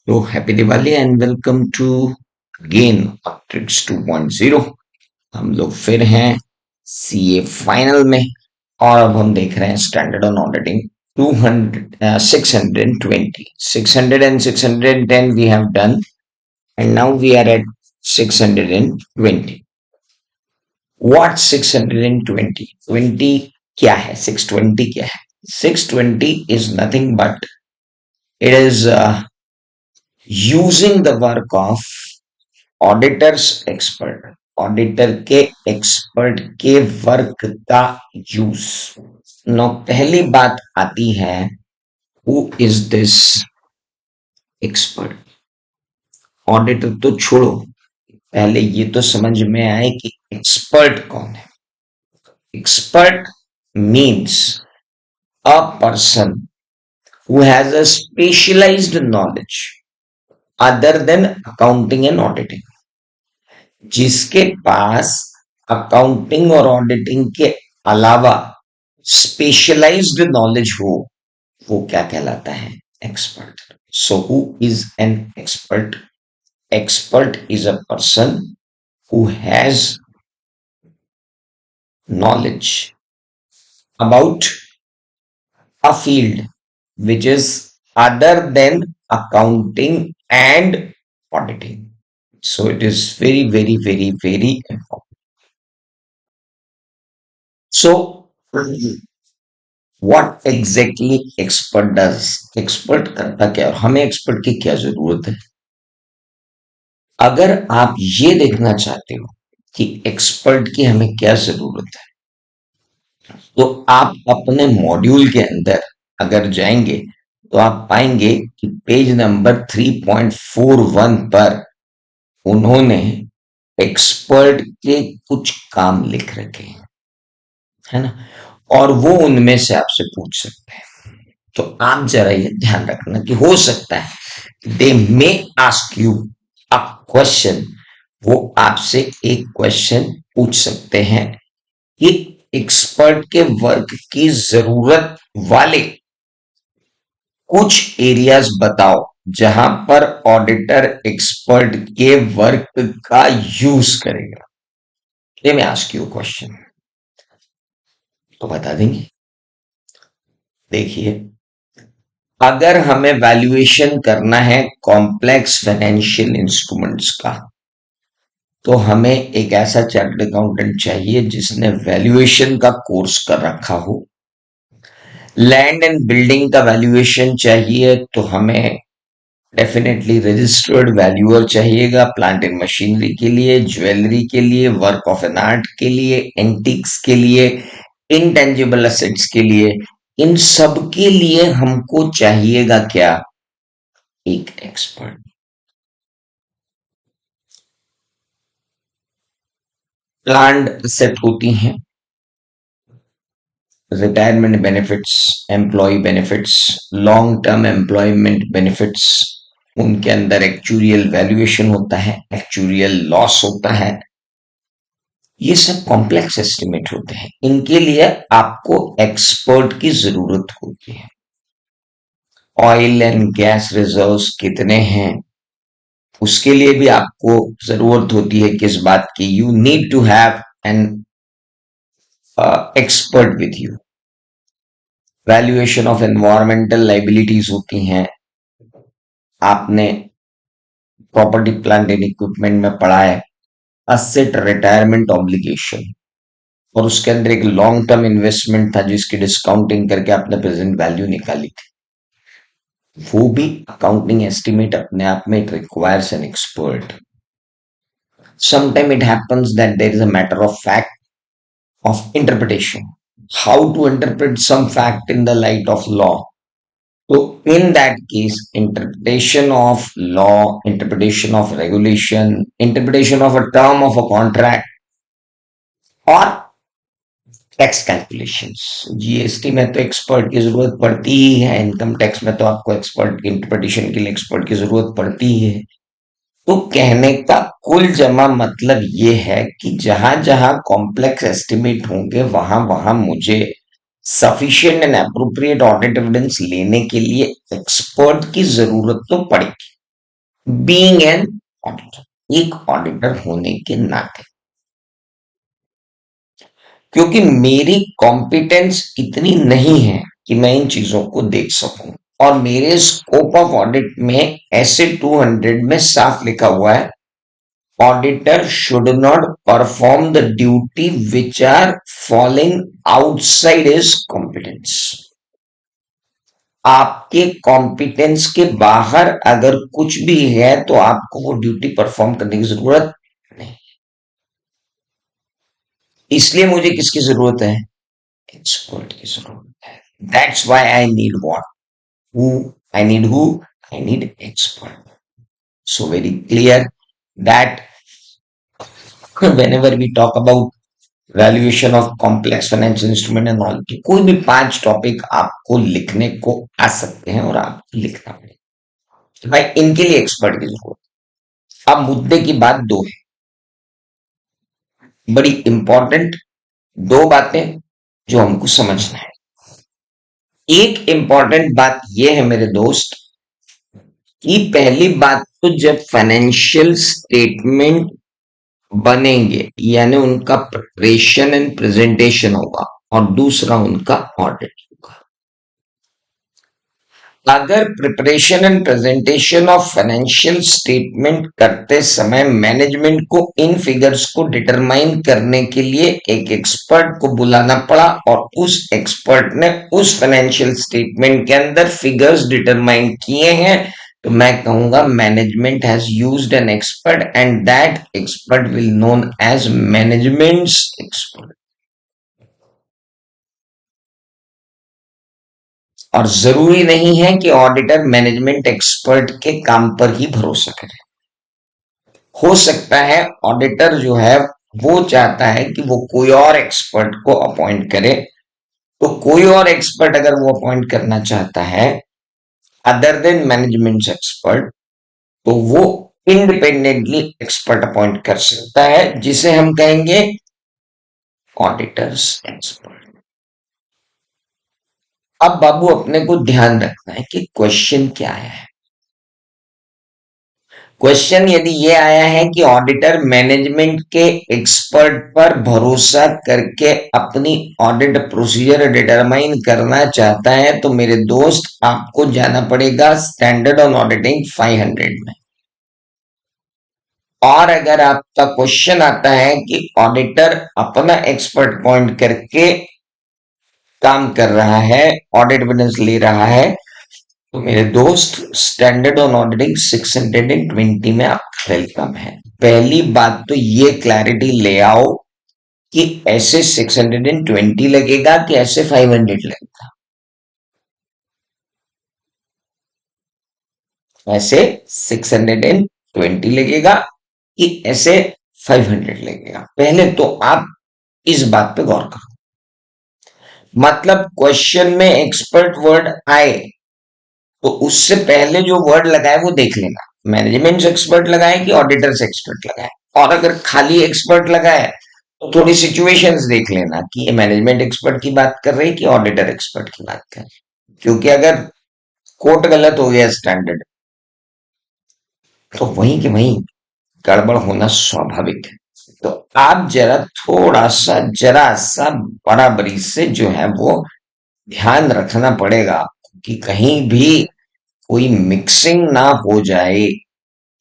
तो happy Diwali and welcome to again tricks 2.0। हम लोग फिर हैं सीए फाइनल में और अब हम देख रहे हैं standard on auditing 200 620 600 and 610 we have done and now we are at 620. What 620 20 क्या है? 620 क्या है? 620 is nothing but it is using the work of auditors expert, auditor के एक्सपर्ट के वर्क का यूज। नो पहली बात आती है, who is this expert? Auditor तो छोड़ो, पहले ये तो समझ में आए कि एक्सपर्ट कौन है। Expert means a person who has a specialised knowledge other than accounting and auditing. जिसके पास अकाउंटिंग और ऑडिटिंग के अलावा स्पेशलाइज्ड नॉलेज हो, वो क्या कहलाता है? Expert. So who is an expert? Expert is a person who has knowledge about a field which is other than accounting and auditing. So it is very important. So what exactly expert does? Expert करता क्या और हमें expert की क्या जरूरत है? अगर आप ये देखना चाहते हो कि एक्सपर्ट की हमें क्या जरूरत है, तो आप अपने मॉड्यूल के अंदर अगर जाएंगे तो आप पाएंगे कि पेज नंबर 3.41 पर उन्होंने एक्सपर्ट के कुछ काम लिख रखे हैं, है ना? और वो उनमें से आपसे पूछ सकते हैं। तो आप जरा ये ध्यान रखना कि हो सकता है they may ask you a question, वो आपसे एक क्वेश्चन पूछ सकते हैं कि एक्सपर्ट के वर्क की जरूरत वाले कुछ एरियाज बताओ जहां पर ऑडिटर एक्सपर्ट के वर्क का यूज करेगा। दे मे आस्क यू क्वेश्चन, तो बता देंगे। देखिए, अगर हमें वैल्यूएशन करना है कॉम्प्लेक्स फाइनेंशियल इंस्ट्रूमेंट्स का, तो हमें एक ऐसा चार्टर्ड अकाउंटेंट चाहिए जिसने वैल्यूएशन का कोर्स कर रखा हो। लैंड एंड बिल्डिंग का वैल्यूएशन चाहिए तो हमें डेफिनेटली रजिस्टर्ड वैल्यूअर चाहिएगा, प्लांट एंड मशीनरी के लिए, ज्वेलरी के लिए, वर्क ऑफ एन आर्ट के लिए, एंटिक्स के लिए, इनटेंजिबल असेट्स के लिए। इन सब के लिए हमको चाहिएगा क्या? एक एक्सपर्ट। प्लान्ड सेट होती हैं retirement benefits, employ benefits, long term employment benefits. उनके अंदर एक्चुरियल वैल्यूएशन होता है, एक्चुरियल लॉस होता है। ये सब कॉम्प्लेक्स एस्टिमेट होते हैं, इनके लिए आपको एक्सपर्ट की जरूरत होती है। ऑयल एंड गैस रिजर्व्स कितने हैं, उसके लिए भी आपको जरूरत होती है किस बात की? You need to have an expert with you. Valuation of environmental liabilities होती हैं, आपने प्रॉपर्टी प्लांट एंड इक्विपमेंट में पढ़ा है। असेट रिटायरमेंट ऑब्लिगेशन, और उसके अंदर एक लॉन्ग टर्म इन्वेस्टमेंट था जिसकी डिस्काउंटिंग करके आपने प्रेजेंट वैल्यू निकाली थी। वो भी अकाउंटिंग एस्टिमेट अपने आप में it requires an expert. Sometimes it happens that there is a matter of fact of interpretation. How to interpret some fact in the light of law. So in that case, interpretation of law, interpretation of regulation, interpretation of a term of a contract, और tax calculations. GST में तो expert की जरूरत पड़ती ही है, income tax में तो आपको एक्सपर्ट इंटरप्रिटेशन के लिए एक्सपर्ट की जरूरत पड़ती ही है। तो कहने का कुल जमा मतलब ये है कि जहां जहां कॉम्प्लेक्स एस्टिमेट होंगे वहां वहां मुझे sufficient and appropriate audit evidence लेने के लिए एक्सपर्ट की जरूरत तो पड़ेगी। बीइंग एन ऑडिटर, एक ऑडिटर होने के नाते, क्योंकि मेरी कॉम्पिटेंस इतनी नहीं है कि मैं इन चीजों को देख सकूं, और मेरे स्कोप ऑफ ऑडिट में ऐसे 200 में साफ लिखा हुआ है, auditor should not perform the duty which are falling outside his competence. आपके कॉम्पिटेंस के बाहर अगर कुछ भी है तो आपको वो ड्यूटी परफॉर्म करने की जरूरत नहीं। इसलिए मुझे किसकी जरूरत है? एक्सपर्ट की जरूरत है। That's why I need what, who I need who? I need expert. So very clear that whenever we talk about valuation of complex financial instrument and all, कि कोई भी 5 टॉपिक आपको लिखने को आ सकते हैं और आपको लिखना पड़ेगा, तो भाई इनके लिए एक्सपर्ट की जरूरत है। अब मुद्दे की बात दो है, बड़ी इंपॉर्टेंट दो बातें जो हमको समझना है। एक इंपॉर्टेंट बात यह है मेरे दोस्त, कि पहली बात तो जब फाइनेंशियल स्टेटमेंट बनेंगे यानी उनका प्रिपरेशन एंड प्रेजेंटेशन होगा, और दूसरा उनका ऑडिट होगा। अगर preparation and presentation of financial statement करते समय मैनेजमेंट को इन फिगर्स को डिटरमाइन करने के लिए एक एक्सपर्ट को बुलाना पड़ा, और उस एक्सपर्ट ने उस फाइनेंशियल स्टेटमेंट के अंदर फिगर्स डिटरमाइन किए हैं, तो मैं कहूंगा management has used an expert and that expert will known as management's expert. और जरूरी नहीं है कि ऑडिटर मैनेजमेंट एक्सपर्ट के काम पर ही भरोसा करे। हो सकता है ऑडिटर जो है वो चाहता है कि वो कोई और एक्सपर्ट को अपॉइंट करे, तो कोई और एक्सपर्ट अगर वो अपॉइंट करना चाहता है अदर देन मैनेजमेंट एक्सपर्ट, तो वो इंडिपेंडेंटली एक्सपर्ट अपॉइंट कर सकता है, जिसे हम कहेंगे ऑडिटर्स एक्सपर्ट। अब बाबू अपने को ध्यान रखना है कि क्वेश्चन क्या है। क्वेश्चन यदि ये आया है कि ऑडिटर मैनेजमेंट के एक्सपर्ट पर भरोसा करके अपनी ऑडिट प्रोसीजर डिटरमाइन करना चाहता है, तो मेरे दोस्त आपको जाना पड़ेगा स्टैंडर्ड ऑन ऑडिटिंग 500 में। और अगर आपका क्वेश्चन आता है कि ऑडिटर अपना एक्सपर्ट पॉइंट करके काम कर रहा है, ऑडिट एविडेंस ले रहा है, तो मेरे दोस्त स्टैंडर्ड ऑन ऑडिटिंग 620 में आप वेलकम है। पहली बात तो ये क्लैरिटी ले आओ कि ऐसे 620 लगेगा कि ऐसे 500 लगेगा। ऐसे 620 लगेगा कि ऐसे 500 लगेगा। पहले तो आप इस बात पे गौर करो। मतलब क्वेश्चन में एक्सपर्ट वर्ड आए तो उससे पहले जो वर्ड लगाए वो देख लेना, मैनेजमेंट एक्सपर्ट लगाए कि ऑडिटर्स एक्सपर्ट लगाए। और अगर खाली एक्सपर्ट लगाए तो थोड़ी सिचुएशंस देख लेना कि ये मैनेजमेंट एक्सपर्ट की बात कर रही है कि ऑडिटर एक्सपर्ट की बात कर रही है, क्योंकि अगर कोट गलत हो गया स्टैंडर्ड, तो वहीं के वहीं गड़बड़ होना स्वाभाविक है। तो आप जरा सा बराबरी से जो है वो ध्यान रखना पड़ेगा कि कहीं भी कोई मिक्सिंग ना हो जाए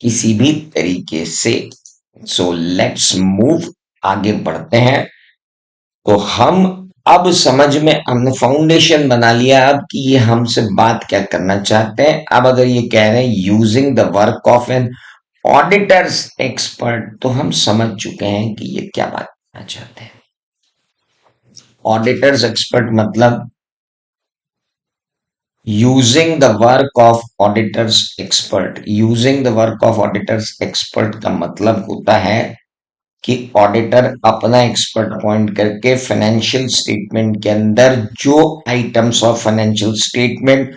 किसी भी तरीके से। सो लेट्स मूव, आगे बढ़ते हैं। तो हम अब समझ में, हमने फाउंडेशन बना लिया अब कि ये हमसे बात क्या करना चाहते हैं। अब अगर ये कह रहे हैं using the work of an auditor's expert, तो हम समझ चुके हैं कि ये क्या बात करना चाहते हैं। ऑडिटर्स एक्सपर्ट मतलब using the work of auditors expert. Using the work of auditors expert का मतलब होता है कि ऑडिटर अपना एक्सपर्ट अपॉइंट करके फाइनेंशियल स्टेटमेंट के अंदर जो items of financial statement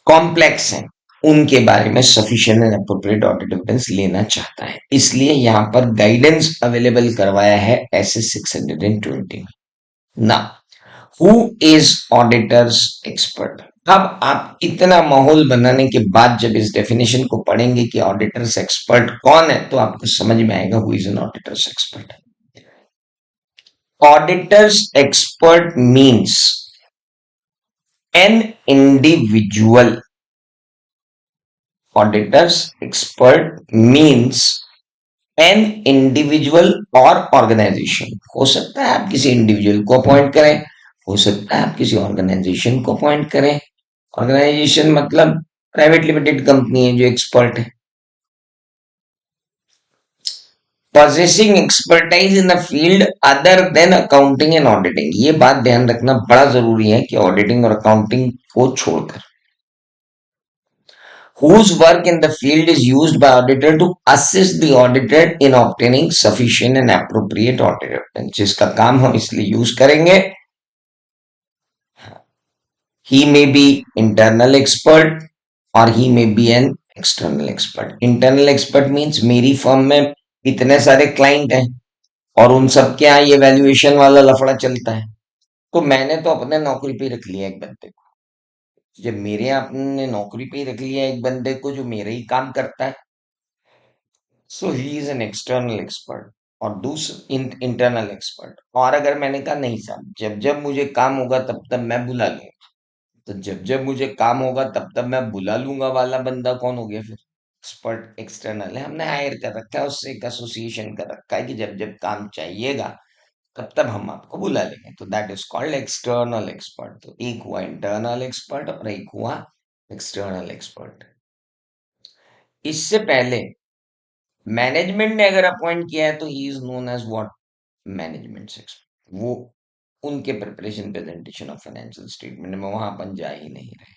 complex हैं उनके बारे में sufficient and appropriate audit evidence लेना चाहता है। इसलिए यहां पर गाइडेंस अवेलेबल करवाया है ऐसे 620 में। ना हु इज ऑडिटर्स एक्सपर्ट? अब आप इतना माहौल बनाने के बाद जब इस डेफिनेशन को पढ़ेंगे कि ऑडिटर्स एक्सपर्ट कौन है, तो आपको समझ में आएगा who is an auditor's expert. Auditors expert means an individual. Auditors expert means an individual और ऑर्गेनाइजेशन। हो सकता है आप किसी इंडिविजुअल को अपॉइंट करें, हो सकता है आप किसी ऑर्गेनाइजेशन को अपॉइंट करें। ऑर्गेनाइजेशन मतलब प्राइवेट लिमिटेड कंपनी है जो एक्सपर्ट है। possessing expertise in a field other than accounting and auditing, ये बात ध्यान रखना बड़ा जरूरी है कि ऑडिटिंग और अकाउंटिंग को छोड़कर whose work in the field is used by auditor to assist the auditor in obtaining sufficient and appropriate audit evidence, जिसका काम हम इसलिए यूज करेंगे। he may be internal expert or he may be an external expert। internal expert means मेरी firm में इतने सारे client हैं और उन सब के यहाँ ये वैल्यूएशन वाला लफड़ा चलता है, तो मैंने तो अपने नौकरी पे रख लिया एक बंदे को। जब मेरे यहाँ अपने नौकरी पे ही रख लिया एक बंदे को जो मेरे ही काम करता है, so he is an external expert और दूसरा इंटरनल एक्सपर्ट। और अगर मैंने कहा नहीं साहब, जब जब मुझे काम होगा तब तब मैं बुला लूंगा, तो जब जब मुझे काम होगा तब तब मैं बुला लूंगा वाला बंदा कौन हो गया फिर? एक्सपर्ट एक्सटर्नल है, हमने हायर कर रखा है, उससे एक एसोसिएशन कर रखा है कि जब जब काम चाहिएगा तब तब हम आपको बुला लेंगे, तो that is called external expert. तो एक हुआ इंटरनल एक्सपर्ट और एक हुआ एक्सटर्नल एक्सपर्ट। इससे पहले मैनेजमेंट ने अगर अपॉइंट किया है तो he is known as what? Management expert. वो उनके preparation presentation of financial statement में वहां अपन जा ही नहीं रहे।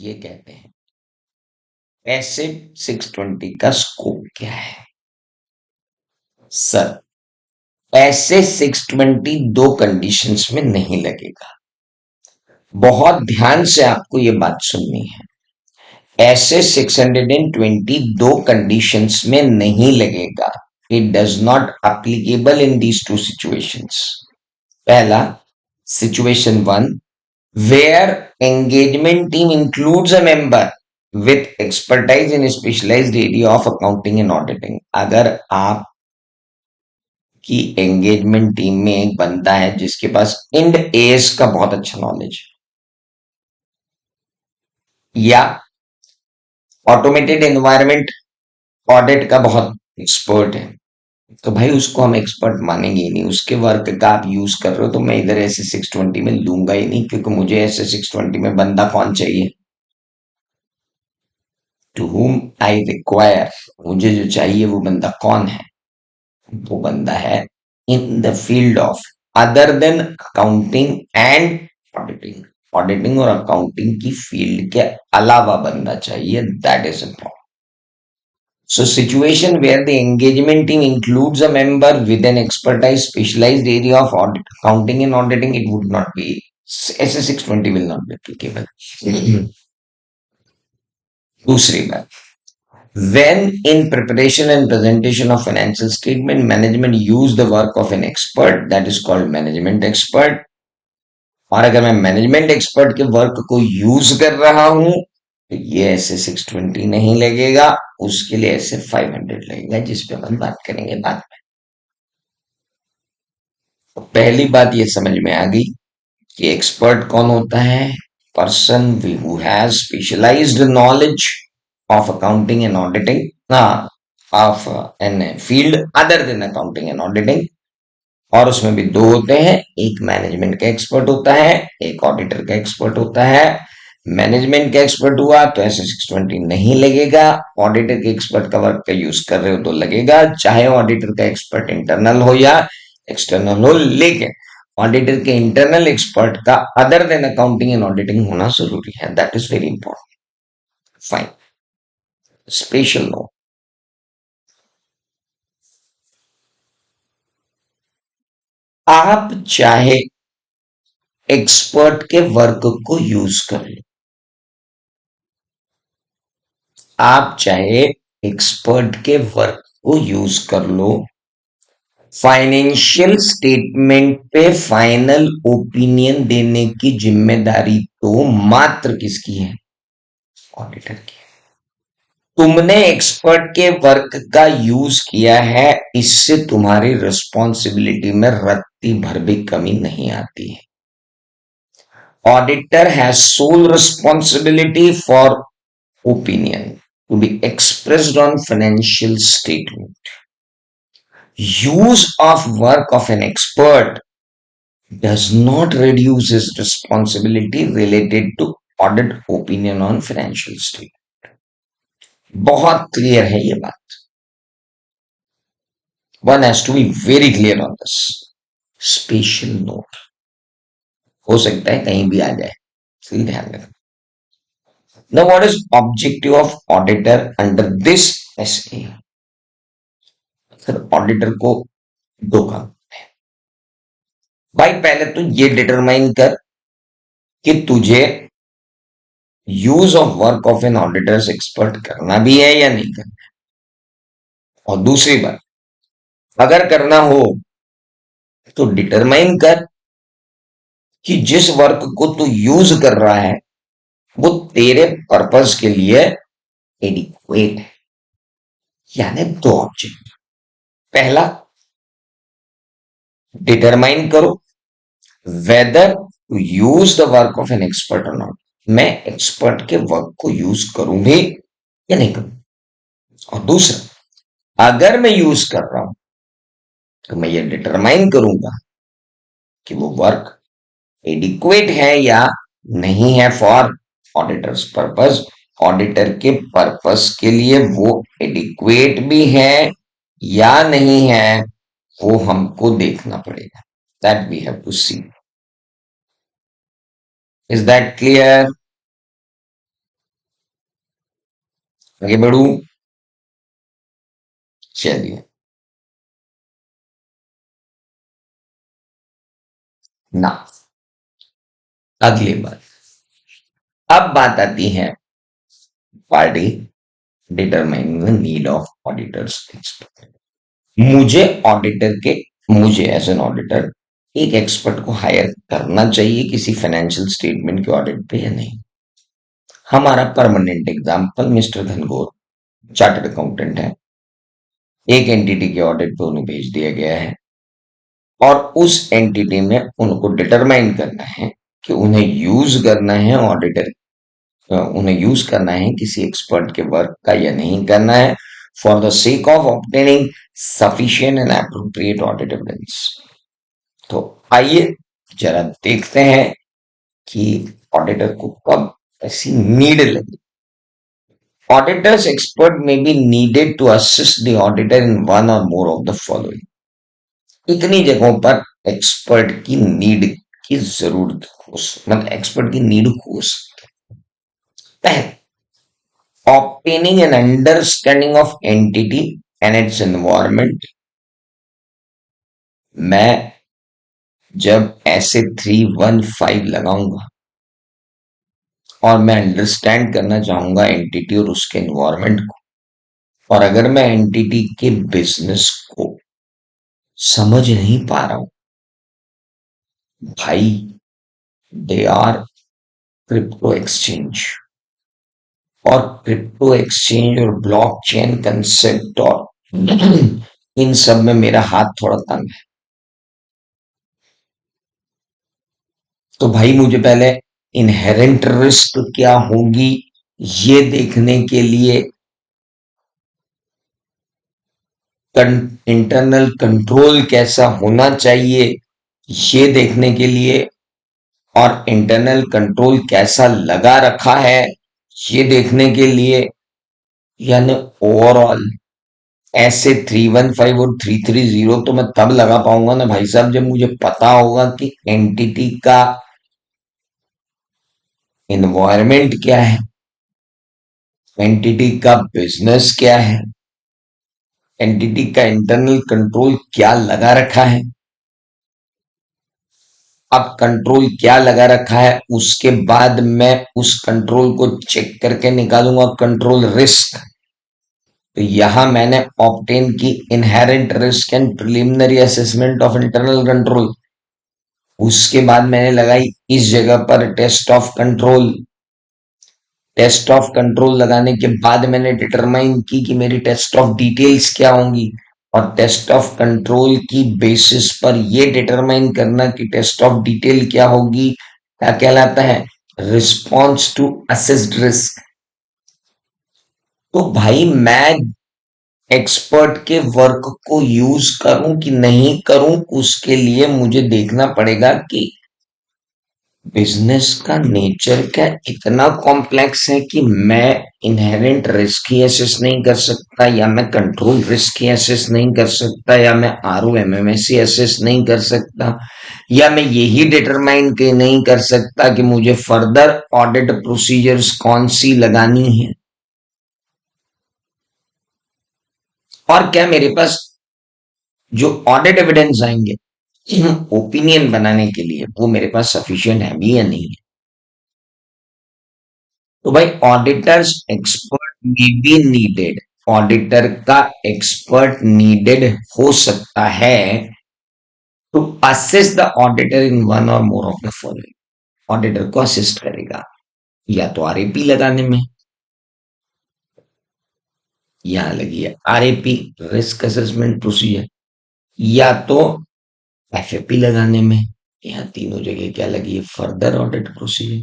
ये कहते हैं एसिड 620 का स्कोप क्या है सर? ऐसे 620 दो कंडीशंस में नहीं लगेगा। बहुत ध्यान से आपको ये बात सुननी है। ऐसे 620 दो कंडीशंस में नहीं लगेगा। It does not applicable in these two situations. पहला, situation one, where engagement team includes a member with expertise in specialized area of accounting and auditing. अगर आप की एंगेजमेंट टीम में एक बंदा है जिसके पास इंड एस का बहुत अच्छा नॉलेज, या ऑटोमेटेड एनवायरनमेंट ऑडिट का बहुत एक्सपर्ट है, तो भाई उसको हम एक्सपर्ट मानेंगे ही नहीं। उसके वर्क का आप यूज कर रहे हो तो मैं इधर ऐसे 620 में लूंगा ही नहीं, क्योंकि मुझे ऐसे 620 में बंदा कौन चाहिए? To whom I require. मुझे जो चाहिए वो बंदा कौन है? वो बंदा है in the field of other than accounting and auditing. Auditing और अकाउंटिंग की फील्ड के अलावा बंदा चाहिए, that is important. So situation where the engagement team includes a member with an expertise specialized area of audit, accounting and auditing, it would not be SS 620 will not be applicable. दूसरी बात, when in preparation and presentation of financial statement, management use the work of an expert, that is called management expert। और अगर मैं management expert के work को use कर रहा हूं तो ये ऐसे 620 नहीं लगेगा, उसके लिए ऐसे 500 लगेगा, जिस पे हम बात करेंगे बाद में। तो पहली बात ये समझ में आ गई कि एक्सपर्ट कौन होता है? Person who has specialised knowledge of accounting and auditing, of an field other than accounting and auditing. और उसमें भी दो होते हैं, एक मैनेजमेंट का एक्सपर्ट होता है, एक ऑडिटर का एक्सपर्ट होता है। मैनेजमेंट का एक्सपर्ट हुआ तो ऐसे 620 नहीं लगेगा। ऑडिटर के एक्सपर्ट का वर्क का यूज कर रहे हो तो लगेगा, चाहे ऑडिटर का एक्सपर्ट इंटरनल हो या एक्सटर्नल हो। लेकिन ऑडिटर के इंटरनल एक्सपर्ट का other than accounting and auditing होना जरूरी है, that is very important. Fine. Special no, आप चाहे एक्सपर्ट के वर्क को यूज कर लो, आप चाहे एक्सपर्ट के वर्क को यूज कर लो, फाइनेंशियल स्टेटमेंट पे फाइनल ओपिनियन देने की जिम्मेदारी तो मात्र किसकी है? ऑडिटर की। तुमने एक्सपर्ट के वर्क का यूज किया है, इससे तुम्हारी रिस्पॉन्सिबिलिटी में रत्ती भर भी कमी नहीं आती है। Auditor has sole responsibility for opinion to be expressed on financial statement. Use of work of an expert does not reduce his responsibility related to audit opinion on financial statement. बहुत clear है ये बात। One has to be very clear on this. Special note हो सकता है कहीं भी आ जाए, इसलिए ध्यान रखना। Now, what is objective of auditor under this SA? Sir auditor को दो काम है भाई। पहले तो ये डिटरमाइन कर कि तुझे use of work of an auditor's expert करना भी है या नहीं करना। और दूसरी बात, अगर करना हो तो डिटरमाइन कर कि जिस वर्क को तू यूज कर रहा है वो तेरे पर्पस के लिए एडिक्वेट है। यानी दो ऑब्जेक्ट। पहला, डिटरमाइन करो whether to use the work of an expert और नॉट। मैं एक्सपर्ट के वर्क को यूज करूं भी या नहीं करूं। और दूसरा, अगर मैं यूज कर रहा हूं तो मैं ये डिटरमाइन करूंगा कि वो वर्क एडिक्वेट है या नहीं है फॉर ऑडिटर्स पर्पस। ऑडिटर के पर्पस के लिए वो एडिक्वेट भी है या नहीं है, वो हमको देखना पड़ेगा। That we have to see. Is that clear? आगे बढ़ू? चलिए ना, अगली बात। अब बात आती है party determining the need of auditors expert. मुझे एज एन ऑडिटर एक एक्सपर्ट को हायर करना चाहिए किसी फाइनेंशियल स्टेटमेंट के ऑडिट पे या नहीं। हमारा permanent example mister Dhangor chartered accountant है। एक एंटिटी के ऑडिट पे उन्हें भेज दिया गया है और उस एंटिटी में उनको डिटरमाइन करना है कि उन्हें यूज करना है ऑडिटर, उन्हें यूज करना है किसी एक्सपर्ट के वर्क का या नहीं करना है, for the sake of obtaining sufficient and appropriate audit evidence. तो आइए जरा देखते हैं कि ऑडिटर को कब ऐसी नीड लगी। Auditor's expert may be needed to assist the auditor in one or more of the following. इतनी जगहों पर एक्सपर्ट की नीड की जरूरत हो, मतलब एक्सपर्ट की नीड हो सकती है। पहले, obtaining an understanding of entity and its environment। मैं जब ऐसे 315 लगाऊंगा और मैं अंडरस्टैंड करना चाहूंगा एंटिटी और उसके एनवायरमेंट को, और अगर मैं एंटिटी के बिजनेस को समझ नहीं पा रहा हूं भाई, दे आर क्रिप्टो एक्सचेंज, और क्रिप्टो एक्सचेंज और ब्लॉकचेन कंसेप्ट और इन सब में मेरा हाथ थोड़ा तंग है। तो भाई मुझे पहले इनहेरेंट रिस्क क्या होगी ये देखने के लिए, इंटरनल कंट्रोल कैसा होना चाहिए ये देखने के लिए, और इंटरनल कंट्रोल कैसा लगा रखा है ये देखने के लिए, यानी ओवरऑल ऐसे 315 और 330 तो मैं तब लगा पाऊंगा ना भाई साहब जब मुझे पता होगा कि एंटिटी का एनवायरमेंट क्या है, एंटिटी का बिजनेस क्या है, एंटिटी का इंटरनल कंट्रोल क्या लगा रखा है। अब कंट्रोल क्या लगा रखा है उसके बाद मैं उस कंट्रोल को चेक करके निकालूंगा कंट्रोल रिस्क। तो यहां मैंने ऑब्टेन की inherent risk and preliminary assessment of internal control. उसके बाद मैंने लगाई इस जगह पर test of control. Test of control लगाने के बाद मैंने डिटरमाइन की कि मेरी टेस्ट ऑफ डिटेल्स क्या होंगी, और टेस्ट ऑफ कंट्रोल की बेसिस पर ये डिटरमाइन करना कि टेस्ट ऑफ डिटेल क्या होगी, क्या कहलाता है, रिस्पॉन्स टू असेस्ड रिस्क। तो भाई मैं एक्सपर्ट के वर्क को यूज करूं कि नहीं करूं, उसके लिए मुझे देखना पड़ेगा कि बिजनेस का नेचर क्या इतना कॉम्प्लेक्स है कि मैं इनहेरेंट रिस्क ही असेस नहीं कर सकता, या मैं कंट्रोल रिस्क ही असेस नहीं कर सकता, या मैं ROMMS ही असेस नहीं कर सकता, या मैं यही डिटरमाइन के नहीं कर सकता कि मुझे फर्दर ऑडिट प्रोसीजर्स कौन सी लगानी है, और क्या मेरे पास जो ऑडिट एविडेंस आएंगे ओपिनियन बनाने के लिए वो मेरे पास सफिशिएंट है भी या नहीं है। तो भाई ऑडिटर्स एक्सपर्ट में बी नीडेड, ऑडिटर का एक्सपर्ट नीडेड हो सकता है to assist the auditor in one or more of the following. Auditor को असिस्ट करेगा या तो RAP लगाने में, यहां लगी है RAP रिस्क असेसमेंट प्रोसीजर, या तो FAP लगाने में, यहाँ तीनों जगह क्या लगी है, further audit procedure.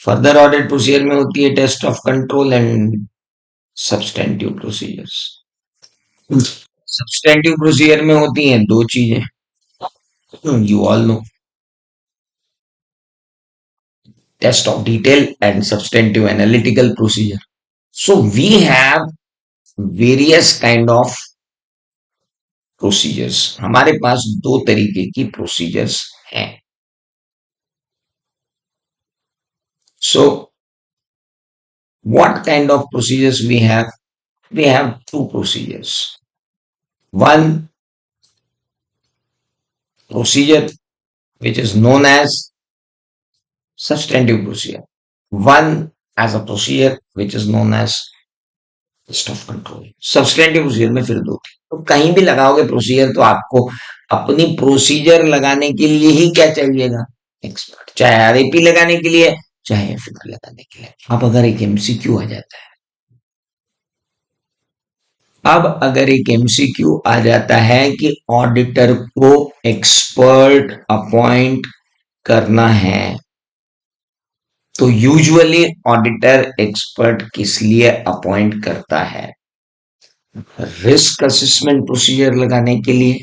Further audit procedure में होती है test of control and substantive procedures. Substantive procedure में होती हैं दो चीजें, you all know, test of detail and substantive analytical procedure. So we have various kind of procedures. हमारे पास दो तरीके की procedures हैं. So what kind of procedures we have? We have two procedures. One procedure which is known as substantive procedure. One as a procedure which is known as list of control. Substantive procedure में फिर दो थी, तो कहीं भी लगाओगे procedure तो आपको अपनी प्रोसीजर लगाने के लिए ही क्या चाहिएगा, एक्सपर्ट, चाहे RAP लगाने के लिए चाहे FAP लगाने के लिए। अब अगर एक MCQ आ जाता है, अब अगर एक MCQ आ जाता है कि ऑडिटर को एक्सपर्ट अपॉइंट करना है, तो यूजुअली ऑडिटर एक्सपर्ट किस लिए अपॉइंट करता है, रिस्क असेसमेंट प्रोसीजर लगाने के लिए,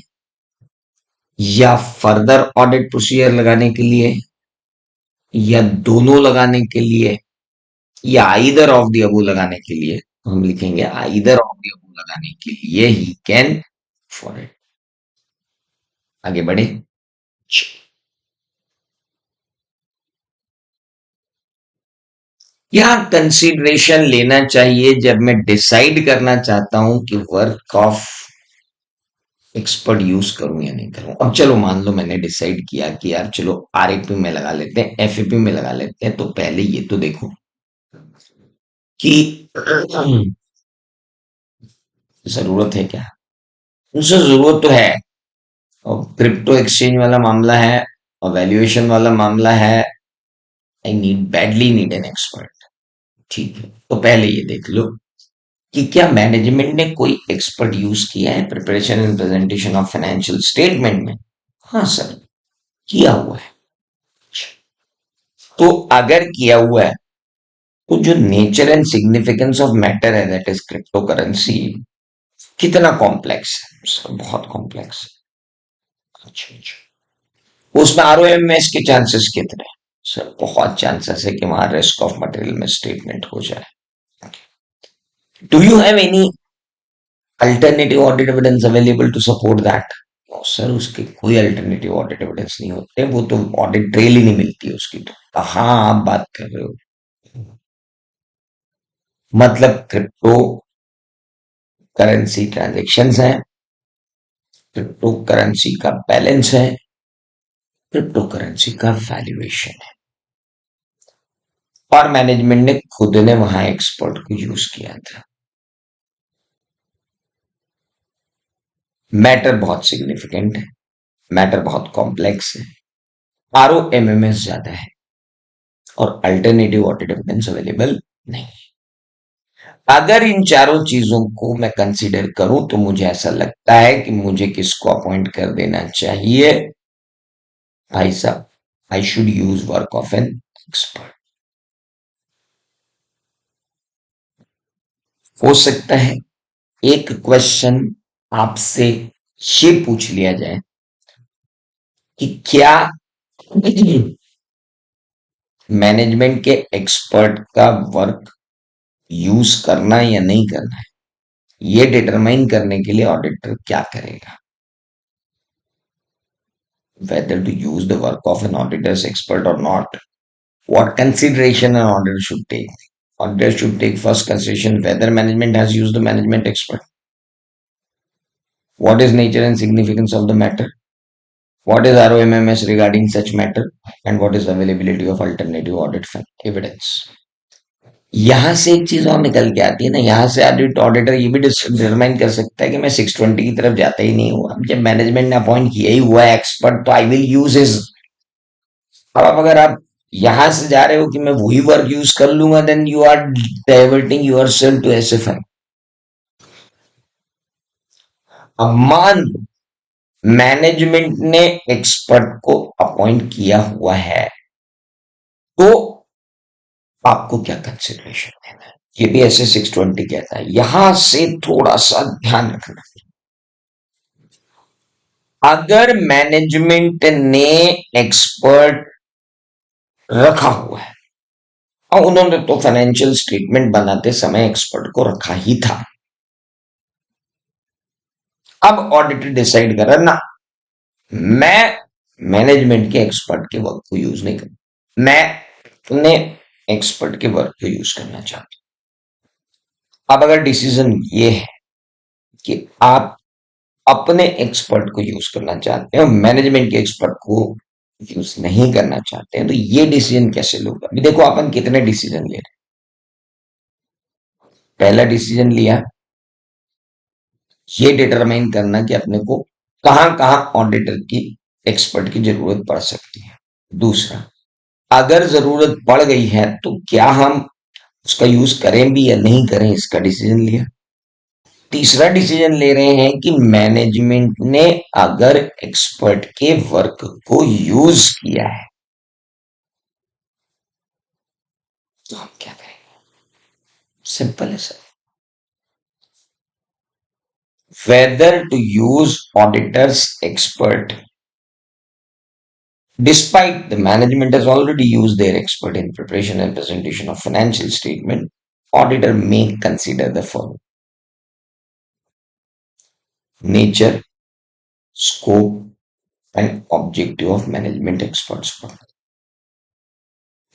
या फर्दर ऑडिट प्रोसीजर लगाने के लिए, या दोनों लगाने के लिए, या आइदर ऑफ द अबव लगाने के लिए। तो हम लिखेंगे आइदर ऑफ द अबव लगाने के लिए ही कैन फॉर इट। आगे बढ़े। क्या कंसीडरेशन लेना चाहिए जब मैं डिसाइड करना चाहता हूं कि वर्क ऑफ एक्सपर्ट यूज करूं या नहीं करूं। अब चलो मान लो मैंने डिसाइड किया कि यार चलो RAP में लगा लेते हैं, FAP में लगा लेते हैं, तो पहले ये तो देखो कि जरूरत है क्या, उनसे जरूरत तो है, और क्रिप्टो एक्सचेंज वाला मामला है और वैल्यूएशन वाला मामला है, I need badly need an expert. ठीक है, तो पहले ये देख लो कि क्या मैनेजमेंट ने कोई एक्सपर्ट यूज किया है preparation and presentation of financial statement में। हाँ सर, किया हुआ है। तो अगर किया हुआ है तो जो nature and significance of matter है दैट इज क्रिप्टो करेंसी, कितना कॉम्प्लेक्स है सर, बहुत कॉम्प्लेक्स है। अच्छा अच्छा, उसमें ROMS के चांसेस कितने हैं सर, बहुत चांसेस है कि वहां रिस्क ऑफ मटेरियल में स्टेटमेंट हो जाए। Do you have any alternative audit evidence available to support that. Sir उसके कोई अल्टरनेटिव ऑडिट एविडेंस नहीं होते, वो तो ऑडिट ट्रेल ही नहीं मिलती है उसकी। तो कहाँ आप बात कर रहे हो, मतलब क्रिप्टो करेंसी ट्रांजेक्शन्स है, क्रिप्टो करेंसी का बैलेंस है, क्रिप्टो करेंसी का वैल्यूएशन है, और मैनेजमेंट ने खुद ने वहां एक्सपर्ट को यूज किया था। मैटर बहुत सिग्निफिकेंट है, मैटर बहुत कॉम्प्लेक्स है, ROMMS ज्यादा है और अल्टरनेटिव ऑडिट एविडेंस अवेलेबल नहीं। अगर इन चारों चीजों को मैं कंसीडर करूं तो मुझे ऐसा लगता है कि मुझे किसको अपॉइंट कर देना चाहिए, भाई साहब, I should use work of an expert. हो सकता है एक क्वेश्चन आपसे ये पूछ लिया जाए कि क्या मैनेजमेंट के एक्सपर्ट का वर्क यूज करना या नहीं करना है, ये डिटरमाइन करने के लिए ऑडिटर क्या करेगा, whether to use the work of an auditor's expert or not, what consideration an auditor should take. Auditor should take first consideration whether management has used the management expert, what is nature and significance of the matter, what is ROMMS regarding such matter, and what is availability of alternative audit evidence. यहां से एक चीज और निकल के आती है ना, यहां से ऑडिटर ये भी डिटरमाइन कर सकता है कि मैं 620 की तरफ जाता ही नहीं हूँ, अब जब मैनेजमेंट ने अपॉइंट किया ही हुआ है एक्सपर्ट तो आई विल यूज हिज। अब अगर आप यहां से जा रहे हो कि मैं वही वर्क यूज कर लूंगा, then you are diverting yourself to SFI। अब मान लो मैनेजमेंट ने एक्सपर्ट को अपॉइंट किया हुआ है, तो आपको क्या कंसिडरेशन देना है, ये भी ऐसे 620 कहता है। यहां से थोड़ा सा ध्यान रखना, अगर मैनेजमेंट ने एक्सपर्ट रखा हुआ है और उन्होंने तो फाइनेंशियल स्टेटमेंट बनाते समय एक्सपर्ट को रखा ही था, अब ऑडिटर डिसाइड कर रहा ना, मैं मैनेजमेंट के एक्सपर्ट के वर्क को यूज नहीं करना, मैं अपने एक्सपर्ट के वर्क को यूज करना चाहता हूं। अब अगर डिसीजन ये है कि आप अपने एक्सपर्ट को यूज करना चाहते हैं और मैनेजमेंट के एक्सपर्ट को यूज नहीं करना चाहते हैं, तो ये डिसीजन कैसे लोगे। अभी देखो अपन कितने डिसीजन ले रहे हैं। पहला डिसीजन लिया, ये डिटरमाइन करना कि अपने को कहां कहां ऑडिटर की एक्सपर्ट की जरूरत पड़ सकती है। दूसरा, अगर जरूरत पड़ गई है तो क्या हम उसका यूज करें भी या नहीं करें, इसका डिसीजन लिया। तीसरा डिसीजन ले रहे हैं कि मैनेजमेंट ने अगर एक्सपर्ट के वर्क को यूज किया है तो हम क्या करेंगे। सिंपल है sir, whether to use auditor's expert. Despite the management has already used their expert in preparation and presentation of financial statement, auditor may consider the following: nature, scope, and objective of management experts work.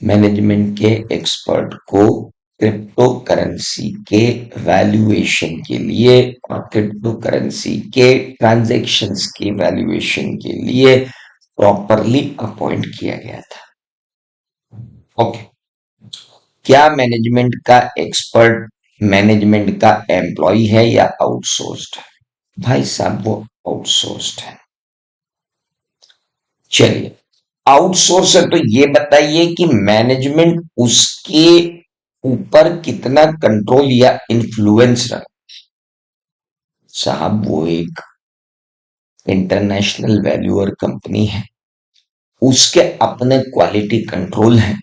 Management के expert को crypto currency के valuation के लिए और crypto currency के transactions के valuation के लिए प्रॉपरली अपॉइंट किया गया था। ओके, क्या मैनेजमेंट का एक्सपर्ट मैनेजमेंट का एम्प्लॉय है या आउटसोर्स्ड है। भाई साहब वो आउटसोर्स्ड है। चलिए, आउटसोर्स है तो ये बताइए कि मैनेजमेंट उसके ऊपर कितना कंट्रोल या इन्फ्लुएंस रहा। साहब वो एक इंटरनेशनल वैल्यूअर कंपनी है, उसके अपने क्वालिटी कंट्रोल है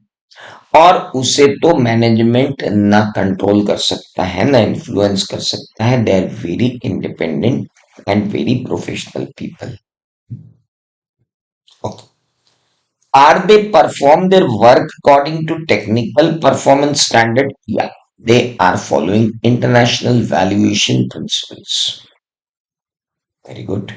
और उसे तो मैनेजमेंट ना कंट्रोल कर सकता है ना इन्फ्लुएंस कर सकता है। They are very independent and very professional people. Are they perform their work according to technical performance standard? Yeah, they are following international valuation principles. Very good.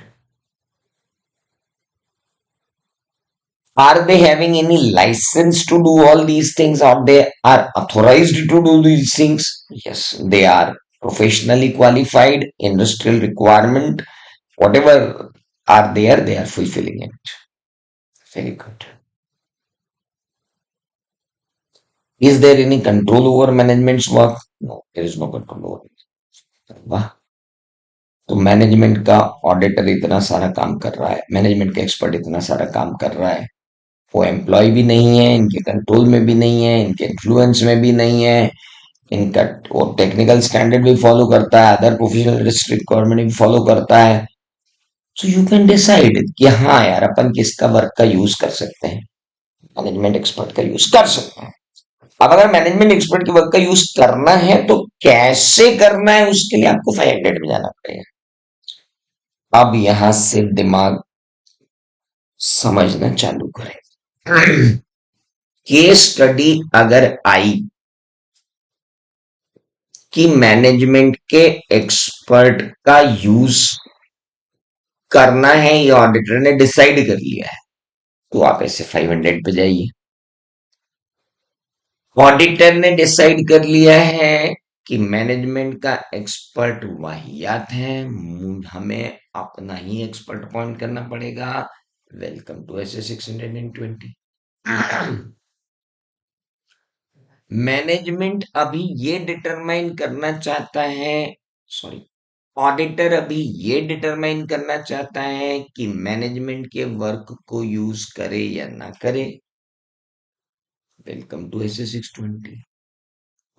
Are they having any license to do all these things or they are authorized to do these things? Yes, they are professionally qualified, industrial requirement, whatever are there, they are fulfilling it. Very good. Is there any control over management's work? No, there is no control over it. वाह, तो management का auditor इतना सारा काम कर रहा है, management का एक्सपर्ट इतना सारा काम कर रहा है, वो एम्प्लॉय भी नहीं है, इनके कंट्रोल में भी नहीं है, इनके इन्फ्लुएंस में भी नहीं है, इनका वो टेक्निकल स्टैंडर्ड भी फॉलो करता है, अदर प्रोफेशनल रिक्वायरमेंट भी फॉलो करता है। सो यू कैन डिसाइड कि हाँ यार अपन किसका वर्क का यूज कर सकते हैं, मैनेजमेंट एक्सपर्ट का यूज कर सकते हैं। अब अगर मैनेजमेंट एक्सपर्ट के वर्क का यूज करना है तो कैसे करना है, उसके लिए आपको 500 में जाना पड़ेगा। अब यहां से दिमाग समझना चालू करें। केस स्टडी अगर आई कि मैनेजमेंट के एक्सपर्ट का यूज करना है, ये ऑडिटर ने डिसाइड कर लिया है, तो आप ऐसे 500 पे जाइए। ऑडिटर ने डिसाइड कर लिया है कि मैनेजमेंट का एक्सपर्ट वाहियात है, हमें अपना ही एक्सपर्ट अपॉइंट करना पड़ेगा। Welcome to S 620। मैनेजमेंट अभी ये डिटरमाइन करना चाहता है, सॉरी, ऑडिटर अभी ये डिटरमाइन करना चाहता है कि मैनेजमेंट के वर्क को यूज करे या ना करे। Welcome to S 620।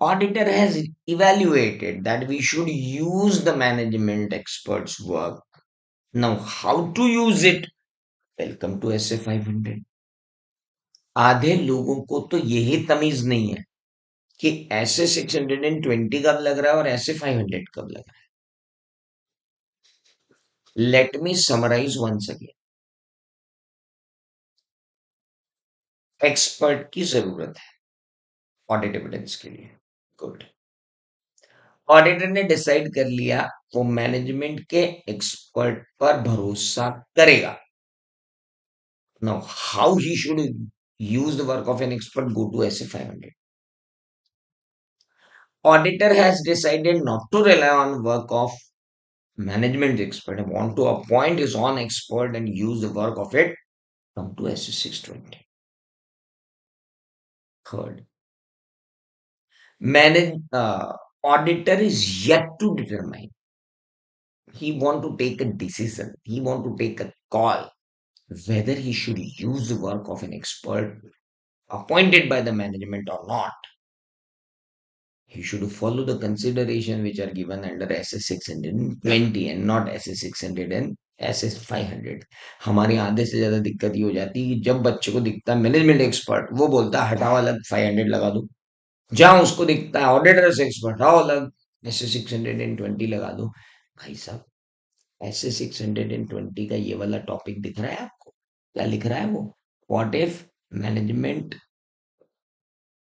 Auditor has evaluated that we should use the management expert's work. Now, how to use it? Welcome to SA 500। आधे लोगों को तो यही तमीज नहीं है कि ऐसे 620 कब लग रहा है और ऐसे 500 कब लग रहा है। Let me summarise once again. Expert की जरूरत है ऑडिट एविडेंस के लिए। गुड। ऑडिटर ने डिसाइड कर लिया वो मैनेजमेंट के एक्सपर्ट पर भरोसा करेगा। Now, how he should use the work of an expert, go to SA 500। Auditor has decided not to rely on work of management expert and want to appoint his own expert and use the work of it, come to SA 620। Third, auditor is yet to determine. He want to take a decision. He want to take a call whether he should use the work of an expert appointed by the management or not। He should follow the consideration which are given under SS 620 and not SS 600 and SS 500। हमारे आधे से ज्यादा दिक्कत ये हो जाती है कि जब बच्चे को दिखता है मैनेजमेंट एक्सपर्ट, वो बोलता है हटाओ अलग 500 लगा दो। जहां उसको दिखता है ऑडिटर्स एक्सपर्ट, हटाओ अलग SS 620 लगा दो। भाई साहब, SS 620 का ये वाला टॉपिक दिख रहा है आपको? क्या लिख रहा है वो? What if management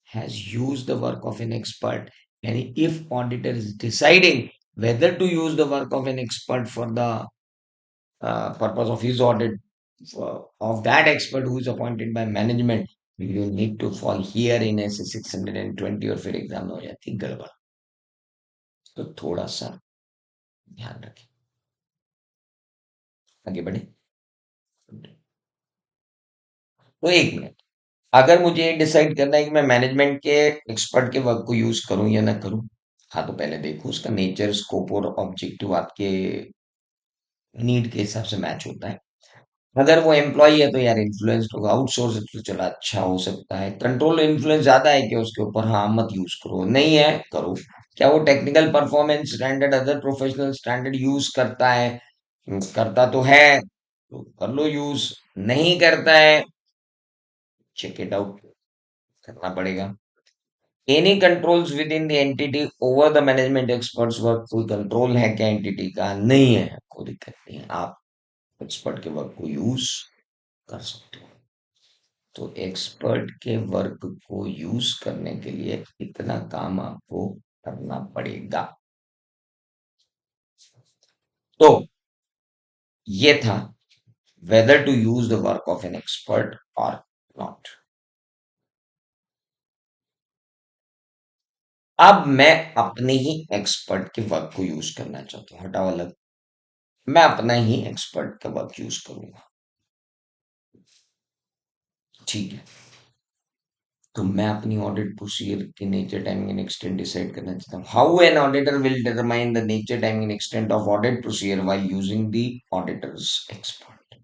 has used the work of an expert, and if auditor is deciding whether to use the work of an expert for the purpose of his audit of that expert who is appointed by management, you need to fall here in ऐसे 620 और फिर exam में हो जाती है गड़बड़। तो थोड़ा सा ध्यान रखें। आगे बढ़े। तो एक मिनट, अगर मुझे डिसाइड करना है कि मैं मैनेजमेंट के एक्सपर्ट के वर्क को यूज करूं या ना करूं, हाँ तो पहले देखो उसका नेचर, स्कोप और ऑब्जेक्टिव आपके नीड के हिसाब से मैच होता है। अगर वो एम्प्लॉय है तो यार इन्फ्लुएंस होगा, आउटसोर्स है तो चला अच्छा हो सकता है, कंट्रोल इन्फ्लुएंस ज्यादा है क्या उसके ऊपर, हाँ मत यूज करो, नहीं है करो। क्या वो technical performance standard, other professional standard use करता है? करता तो है तो कर लो यूज, नहीं करता है चेक इट आउट, करना पड़ेगा। Any controls with in the entity over the management experts work, कोई कंट्रोल है क्या एंटिटी का? नहीं है, कोई दिक्कत नहीं है, आप एक्सपर्ट के वर्क को यूज कर सकते हो। तो एक्सपर्ट के वर्क को यूज करने के लिए इतना काम आपको करना पड़ेगा। तो ये था whether to use the work of an expert और नॉट। अब मैं अपने ही एक्सपर्ट के वर्क को यूज करना चाहता हूं, हटाओ अलग, मैं अपना ही एक्सपर्ट का वर्क यूज करूंगा। ठीक है, तो मैं अपनी ऑडिट प्रोसीजर की nature, timing and extent decide करना चाहता हूँ। How an auditor will determine the nature, timing and extent of audit procedure while using the auditor's expert.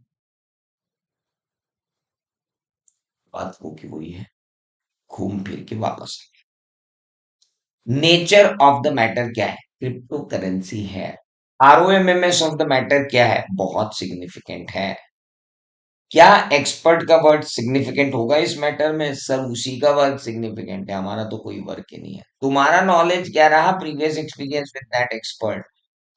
बात वो की वही है, घूम फिर के वापस। नेचर ऑफ द मैटर क्या है? क्रिप्टो करेंसी है। आरओएमएमएस ऑफ द मैटर क्या है? बहुत सिग्निफिकेंट है। क्या एक्सपर्ट का वर्ड सिग्निफिकेंट होगा इस मैटर में? सर उसी का वर्क सिग्निफिकेंट है, हमारा तो कोई वर्क ही नहीं है। तुम्हारा नॉलेज क्या रहा? Previous experience with that expert.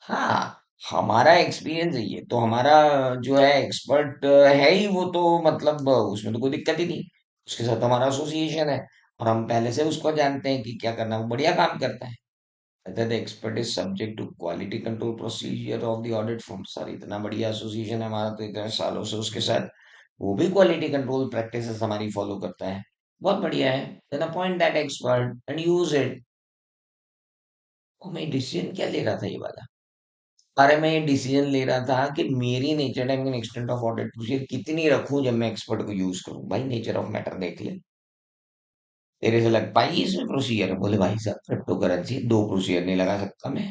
हाँ, हमारा एक्सपीरियंस है ये तो, हमारा जो है एक्सपर्ट है ही वो, तो मतलब उसमें तो कोई दिक्कत ही नहीं। उसके साथ हमारा एसोसिएशन है और हम पहले से उसको जानते हैं कि क्या करना है, वो बढ़िया काम करता है। whether the expert is subject to quality control procedure of the audit firm। Sir इतना बढ़िया एसोसिएशन है हमारा, तो इतने सालों से उसके साथ, वो भी क्वालिटी कंट्रोल प्रैक्टिसेस हमारी फॉलो करता है। बहुत बढ़िया है। Then appoint that expert and use it. और मैं डिसीजन क्या ले रहा था ये वाला? अरे मैं ये डिसीजन ले रहा था कि मेरी nature time extent of audit procedure कितनी रखूं जब मैं एक्सपर्ट को यूज करूं। भाई नेचर ऑफ मैटर देख ले, तेरे से लग पाई इसमें प्रोसीजर? बोले भाई साहब क्रिप्टो करेंसी दो प्रोसीजर नहीं लगा सकता मैं।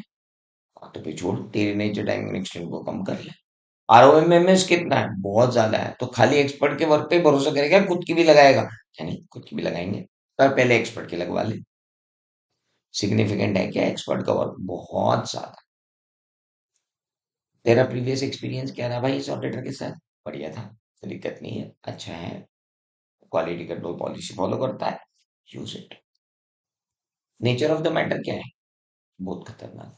हाँ, तो फिर छोड़, तेरे नेचर टाइम एक्सटेंट को कम कर ले। आरओएमएमएस कितना है? बहुत ज्यादा है। तो खाली एक्सपर्ट के वर्क पे भरोसा करेगा, खुद की भी लगाएगा? यानी खुद की भी लगाएंगे, पर पहले एक्सपर्ट की लगवा ले। सिग्निफिकेंट है क्या एक्सपर्ट का वर्क? बहुत ज्यादा। तेरा प्रीवियस एक्सपीरियंस क्या रहा भाई इस ऑडिटर के साथ? बढ़िया था, कोई दिक्कत नहीं है, अच्छा है, क्वालिटी कंट्रोल पॉलिसी फॉलो करता है, use it. Nature of the matter क्या है? बहुत खतरनाक।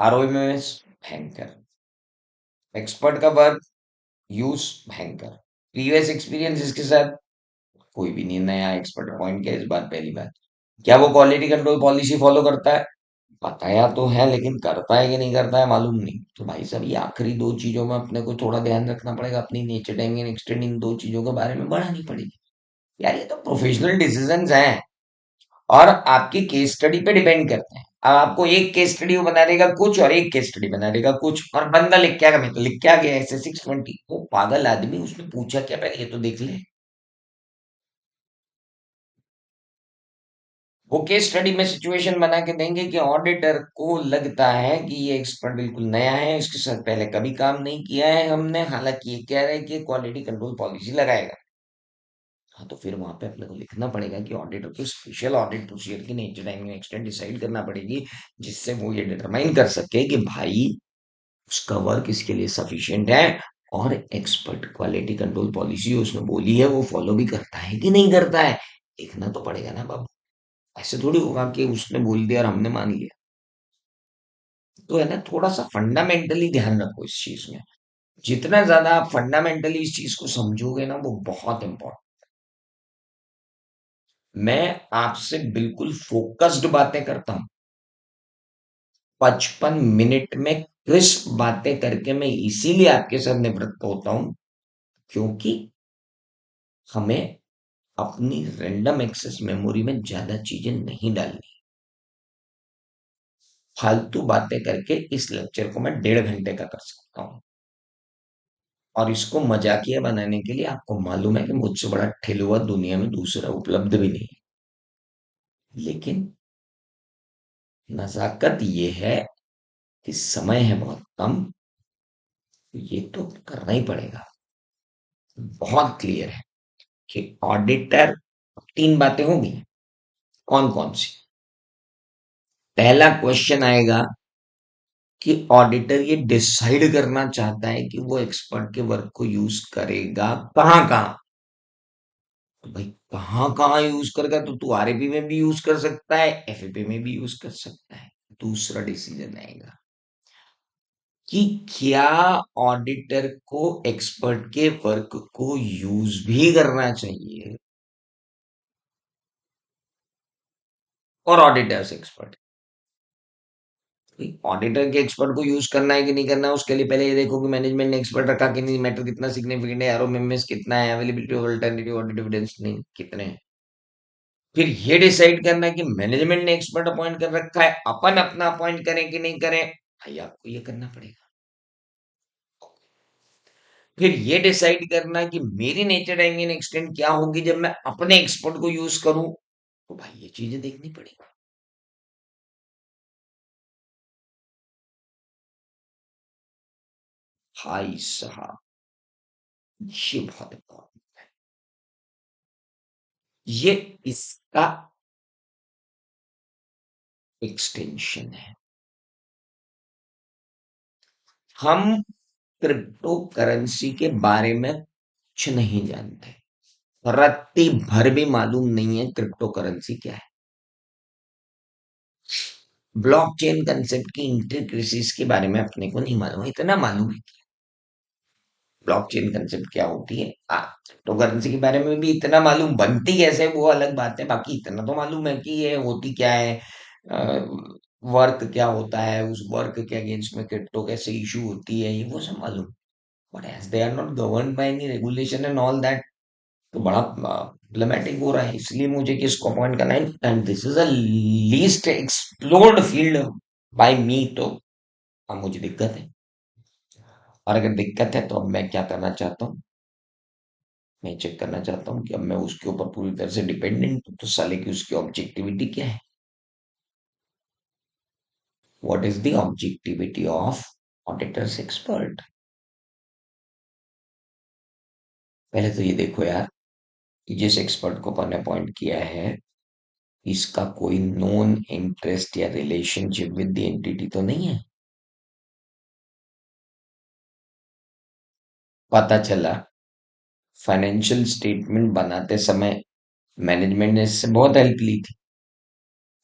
आरओएमएस भयंकर, एक्सपर्ट का वर्क यूज भयंकर, प्रीवियस एक्सपीरियंस इसके साथ कोई भी नहीं, नया एक्सपर्ट अपॉइंट किया इस बार पहली बार। क्या वो क्वालिटी कंट्रोल पॉलिसी फॉलो करता है? बताया तो है, लेकिन करता है कि नहीं करता है मालूम नहीं। तो भाई साहब ये आखिरी दो चीजों में अपने को थोड़ा ध्यान रखना पड़ेगा, अपनी नेचर टाइमिंग एंड एक्सटेंड, इन दो चीजों के बारे में बढ़ानी पड़ेगी। यार ये तो प्रोफेशनल डिसीजंस हैं और आपकी केस स्टडी पे डिपेंड करते हैं। अब आपको एक केस स्टडी वो बना देगा कुछ और एक केस स्टडी बना देगा कुछ, और बंदा लिख क्या, मैं तो लिख क्या गया ऐसे 620, वो पागल आदमी, उसने पूछा क्या पहले ये तो देख ले। वो केस स्टडी में सिचुएशन बना के देंगे कि ऑडिटर को लगता है कि ये एक्सपर्ट बिल्कुल नया है, इसके साथ पहले कभी काम नहीं किया है हमने, हालांकि ये कह रहे हैं कि क्वालिटी कंट्रोल पॉलिसी लगाएगा। हाँ, तो फिर वहां पे अपने को लिखना पड़ेगा कि ऑडिटर को स्पेशल ऑडिट प्रोसीजर की नेचर टाइमिंग एक्सटेंट डिसाइड करना पड़ेगी, जिससे वो ये डिटरमाइन कर सके कि भाई उसका वर्क इसके लिए सफिशिएंट है, और एक्सपर्ट क्वालिटी कंट्रोल पॉलिसी उसने बोली है वो फॉलो भी करता है कि नहीं करता है। देखना तो पड़ेगा ना बाबू। ऐसे थोड़ी होगा कि उसने बोल दिया और हमने मान लिया। तो है ना, थोड़ा सा फंडामेंटली ध्यान रखो इस चीज में। जितना ज्यादा आप फंडामेंटली इस चीज को समझोगे ना, वो बहुत इंपॉर्टेंट। मैं आपसे बिल्कुल फोकस्ड बातें करता हूँ, 55 मिनट में क्रिस्प बातें करके मैं इसीलिए आपके साथ निवृत्त होता हूं, क्योंकि हमें अपनी रैंडम एक्सेस मेमोरी में ज्यादा चीजें नहीं डालनी। फालतू बातें करके इस लेक्चर को मैं 1.5 घंटे का कर सकता हूँ, और इसको मजाकिया बनाने के लिए आपको मालूम है कि मुझसे बड़ा ठेलुआ दुनिया में दूसरा उपलब्ध भी नहीं। लेकिन नजाकत ये है कि समय है बहुत कम, तो ये तो करना ही पड़ेगा। बहुत क्लियर है कि ऑडिटर, तीन बातें होंगी। कौन कौन सी? पहला क्वेश्चन आएगा कि ऑडिटर ये डिसाइड करना चाहता है कि वो एक्सपर्ट के वर्क को यूज करेगा कहाँ कहाँ। तो भाई कहाँ कहाँ यूज करेगा? तो तू आरएपी में भी यूज कर सकता है, एफएपी में भी यूज कर सकता है। दूसरा डिसीजन आएगा कि क्या ऑडिटर को एक्सपर्ट के वर्क को यूज भी करना चाहिए, और ऑडिटर से एक्सपर्ट, ऑडिटर के एक्सपर्ट को यूज करना है कि नहीं करना है, उसके लिए पहले ये देखो कि मैनेजमेंट ने एक्सपर्ट रखा कि नहीं, मैटर कितना सिग्निफिकेंट है, आरओएमएस कितना है, availability of alternative audit evidence नहीं कितने हैं। फिर ये डिसाइड करना है कि मैनेजमेंट ने एक्सपर्ट अपॉइंट कर रखा है, अपन अपना अपॉइंट करें कि नहीं करें। भाई आपको ये करना पड़ेगा। फिर ये डिसाइड करना कि मेरी नेचर टाइमिंग एक्सटेंड क्या होगी जब मैं अपने एक्सपर्ट को यूज करूं, तो भाई ये चीजें देखनी पड़ेगी। भाई साहब, ये बहुत important, ये इसका एक्सटेंशन है। हम क्रिप्टो करेंसी के बारे में कुछ नहीं जानते, रत्ती भर भी मालूम नहीं है क्रिप्टो करेंसी क्या है। ब्लॉकचेन कंसेप्ट की इंट्रिकेसीज के बारे में अपने को नहीं मालूम है, इतना मालूम है ब्लॉकचेन कंसेप्ट क्या होती है। क्रिप्टो करेंसी के बारे में भी इतना मालूम, बनती कैसे वो अलग बात है, बाकी इतना तो मालूम है कि ये होती क्या है, वर्क क्या होता है, उस वर्क के अगेंस्ट में क्रिप्टो कैसे इशू होती है, ये वो सब मालूम। But as they are not govern by any regulation and all that, तो बड़ा प्रॉब्लमेटिक हो रहा है। इसलिए मुझे कि इसको अपॉइंट करना है, and this is a least explored field by me, तो अब मुझे दिक्कत है। और अगर दिक्कत है तो अब मैं क्या करना चाहता हूँ, मैं चेक करना चाहता हूँ कि अब मैं उसके ऊपर पूरी तरह से डिपेंडेंट हूँ, तो साले की उसकी ऑब्जेक्टिविटी क्या है। What is the objectivity of auditors expert. पहले तो ये देखो यार, कि जिस एक्सपर्ट को अपन ने अपॉइंट किया है, इसका कोई नोन इंटरेस्ट या रिलेशनशिप विद द एंटिटी तो नहीं है। पता चला फाइनेंशियल स्टेटमेंट बनाते समय मैनेजमेंट ने इससे बहुत हेल्प ली थी,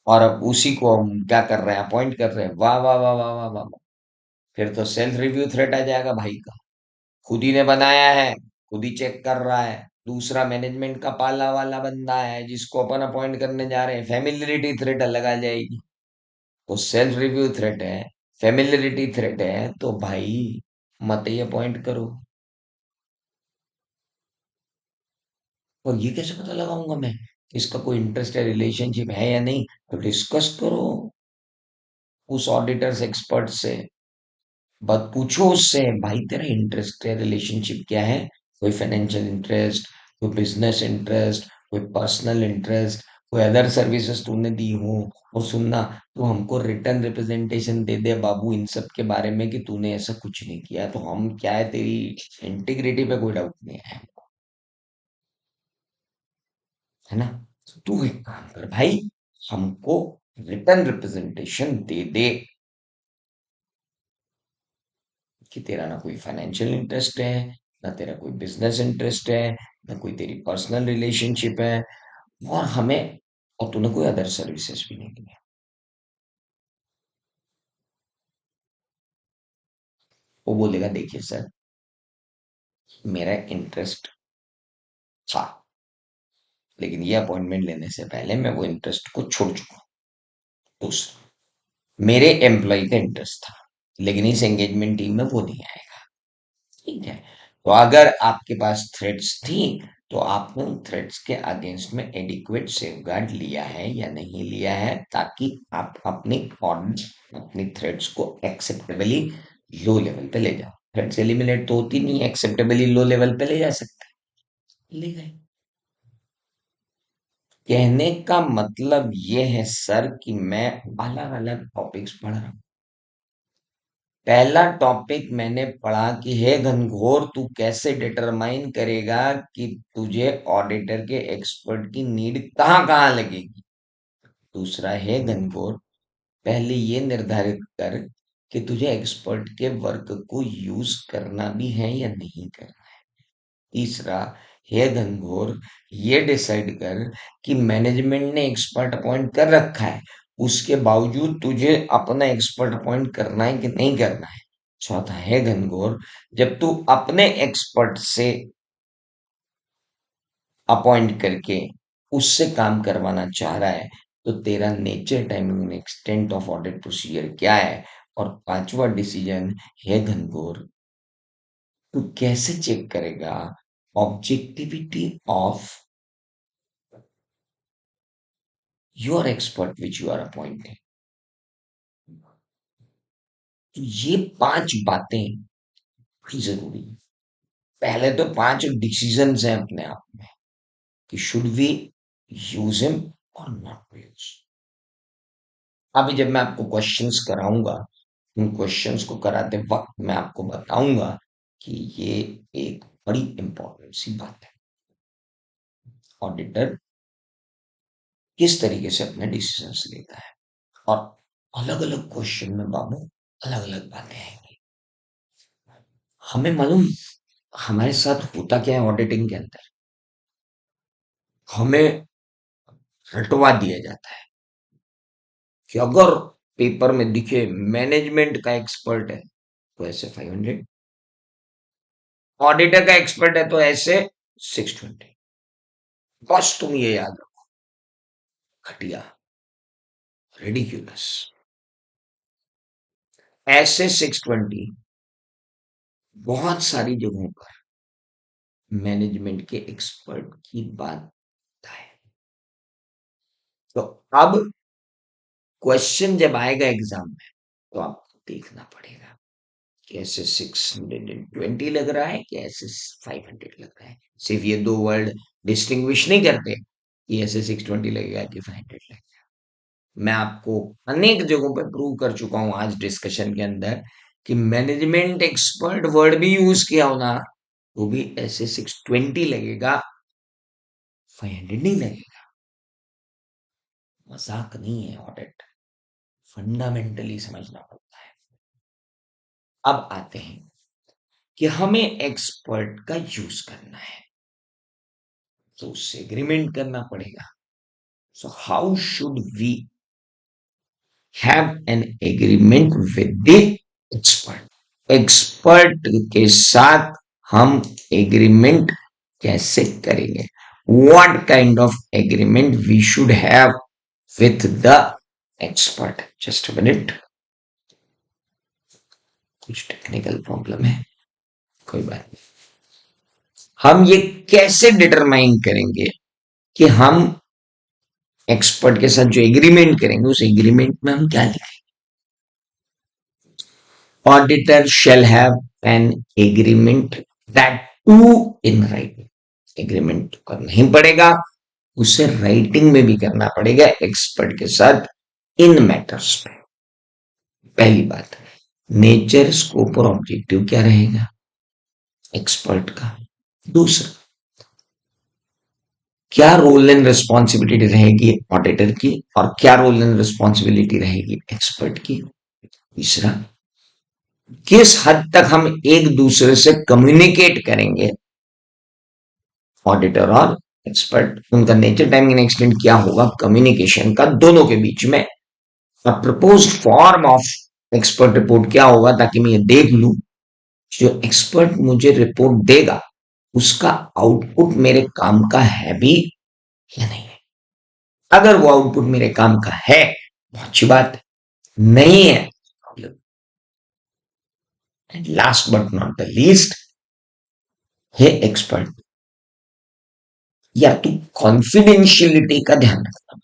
और अब उसी को हम क्या कर रहे हैं, अपॉइंट कर रहे हैं। वाह वाह वाह वाह वाह वाह वाह। फिर तो सेल्फ रिव्यू थ्रेट आ जाएगा भाई का। खुद ही ने बनाया है, खुद ही चेक कर रहा है, दूसरा मैनेजमेंट का पाला वाला बंदा है जिसको अपन अपॉइंट करने जा रहे हैं, फेमिलियरिटी थ्रेट अलग आ जाएगी। तो सेल्फ रिव्यू थ्रेट है, फेमिलियरिटी थ्रेट है, तो भाई मत ही अपॉइंट करो। और ये कैसे पता लगाऊंगा मैं इसका कोई इंटरेस्ट या रिलेशनशिप है या नहीं, तो डिस्कस करो उस ऑडिटर्स एक्सपर्ट से, बात पूछो उससे, भाई तेरा इंटरेस्ट है, रिलेशनशिप क्या है, कोई फाइनेंशियल इंटरेस्ट, कोई बिजनेस इंटरेस्ट, कोई पर्सनल इंटरेस्ट, कोई अदर सर्विसेज तूने दी हो। और सुनना, तू हमको रिटर्न रिप्रेजेंटेशन दे दे बाबू इन सब के बारे में कि तूने ऐसा कुछ नहीं किया, तो हम क्या है, तेरी इंटीग्रिटी पे कोई डाउट नहीं है, है ना। तो तू एक काम कर भाई, हमको रिटर्न रिप्रेजेंटेशन दे दे कि तेरा ना कोई फाइनेंशियल इंटरेस्ट है, ना तेरा कोई बिजनेस इंटरेस्ट है, ना कोई तेरी पर्सनल रिलेशनशिप है, और हमें, और तूने कोई अदर सर्विसेज भी नहीं दी है। वो बोलेगा देखिए सर, मेरा इंटरेस्ट था, लेकिन ये अपॉइंटमेंट लेने से पहले मैं वो इंटरेस्ट को छोड़ चुका हूँ। दूसरा, मेरे एम्प्लॉय का इंटरेस्ट था, लेकिन इस एंगेजमेंट टीम में वो नहीं आएगा। ठीक है। तो अगर आपके पास थ्रेड्स थी, तो आपने उन थ्रेड्स के अगेंस्ट में एडिक्वेट सेफगार्ड लिया है या नहीं लिया है, ताकि आप अपनी थ्रेड्स को एक्सेप्टेबली लो लेवल पे ले जाओ। थ्रेड्स एलिमिनेट तो होती नहीं, एक्सेप्टेबली लो लेवल पे ले जा सकते हैं, ले गए। कहने का मतलब ये है सर कि मैं अलग अलग टॉपिक्स पढ़ रहा हूँ। पहला टॉपिक मैंने पढ़ा कि हे घनघोर, तू कैसे डिटरमाइन करेगा कि तुझे ऑडिटर के एक्सपर्ट की नीड कहाँ कहाँ लगेगी। दूसरा, हे घनघोर, पहले ये निर्धारित कर कि तुझे एक्सपर्ट के वर्क को यूज करना भी है या नहीं करना। तीसरा, हे घनघोर, ये डिसाइड कर कि मैनेजमेंट ने एक्सपर्ट अपॉइंट कर रखा है, उसके बावजूद तुझे अपना एक्सपर्ट अपॉइंट करना है कि नहीं करना है। चौथा, है घनघोर, जब तू अपने एक्सपर्ट से अपॉइंट करके उससे काम करवाना चाह रहा है, तो तेरा nature, timing, extent of audit procedure क्या है। और पांचवा डिसीजन, है घनघोर, तू कैसे चेक करेगा objectivity of your expert which you are appointing. तो ये पांच बातें बड़ी जरूरी है। पहले तो 5 डिसीजंस हैं अपने आप में कि शुड वी यूज हिम और नॉट यूज। अभी जब मैं आपको क्वेश्चंस कराऊंगा, उन क्वेश्चंस को कराते वक्त मैं आपको बताऊंगा कि ये एक बड़ी इंपॉर्टेंट सी बात है। ऑडिटर किस तरीके से अपने डिसीजंस लेता है, और अलग अलग क्वेश्चन में बाबू अलग अलग बातें आएंगी। हमें मालूम हमारे साथ होता क्या है ऑडिटिंग के अंदर, हमें रटवा दिया जाता है कि अगर पेपर में दिखे मैनेजमेंट का एक्सपर्ट है तो ऐसे 500, ऑडिटर का एक्सपर्ट है तो ऐसे 620। बस तुम ये याद रखो, घटिया, रिडिक्यूलस, ऐसे 620 बहुत सारी जगहों पर मैनेजमेंट के एक्सपर्ट की बात है। तो अब क्वेश्चन जब आएगा एग्जाम में तो आपको देखना पड़ेगा कि ऐसे 620 लग रहा है कि ऐसे 500 लग रहा है। सिर्फ ये दो वर्ड डिस्टिंग्विश नहीं करते कि ऐसे 620 लगेगा कि 500 लगेगा। मैं आपको अनेक जगहों पर प्रूव कर चुका हूं आज डिस्कशन के अंदर कि मैनेजमेंट एक्सपर्ट वर्ड भी यूज किया हो ना तो भी ऐसे 620 लगेगा, 500 नहीं लगेगा। मजाक नहीं है ऑडिट, फंडामेंटली समझना पड़ता है। अब आते हैं कि हमें एक्सपर्ट का यूज करना है तो उससे एग्रीमेंट करना पड़ेगा। So how should we have an agreement with the expert, expert के साथ हम एग्रीमेंट कैसे करेंगे, what kind of agreement we should have with the expert. Just a minute, कुछ टेक्निकल प्रॉब्लम है, कोई बात नहीं। हम ये कैसे डिटरमाइन करेंगे कि हम एक्सपर्ट के साथ जो एग्रीमेंट करेंगे उस एग्रीमेंट में हम क्या लिखेंगे। Auditor shall have an agreement that to in writing, agreement तो करना ही पड़ेगा, उसे राइटिंग में भी करना पड़ेगा एक्सपर्ट के साथ इन मैटर्स पे। पहली बात, नेचर, स्कोप और ऑब्जेक्टिव क्या रहेगा एक्सपर्ट का। दूसरा, क्या रोल एंड रिस्पॉन्सिबिलिटी रहेगी ऑडिटर की और क्या रोल एंड रिस्पॉन्सिबिलिटी रहेगी एक्सपर्ट की। तीसरा, किस हद तक हम एक दूसरे से कम्युनिकेट करेंगे, ऑडिटर और एक्सपर्ट, उनका नेचर, टाइमिंग एंड एक्सटेंट क्या होगा कम्युनिकेशन का दोनों के बीच में। और propose form of expert report क्या होगा ताकि मैं ये देख लूं जो एक्सपर्ट मुझे रिपोर्ट देगा उसका आउटपुट मेरे काम का है भी या नहीं है। अगर वो आउटपुट मेरे काम का है बहुत अच्छी बात है, नहीं है problem. And last but not the least, hey expert, या तू कॉन्फिडेंशियलिटी का ध्यान रखना,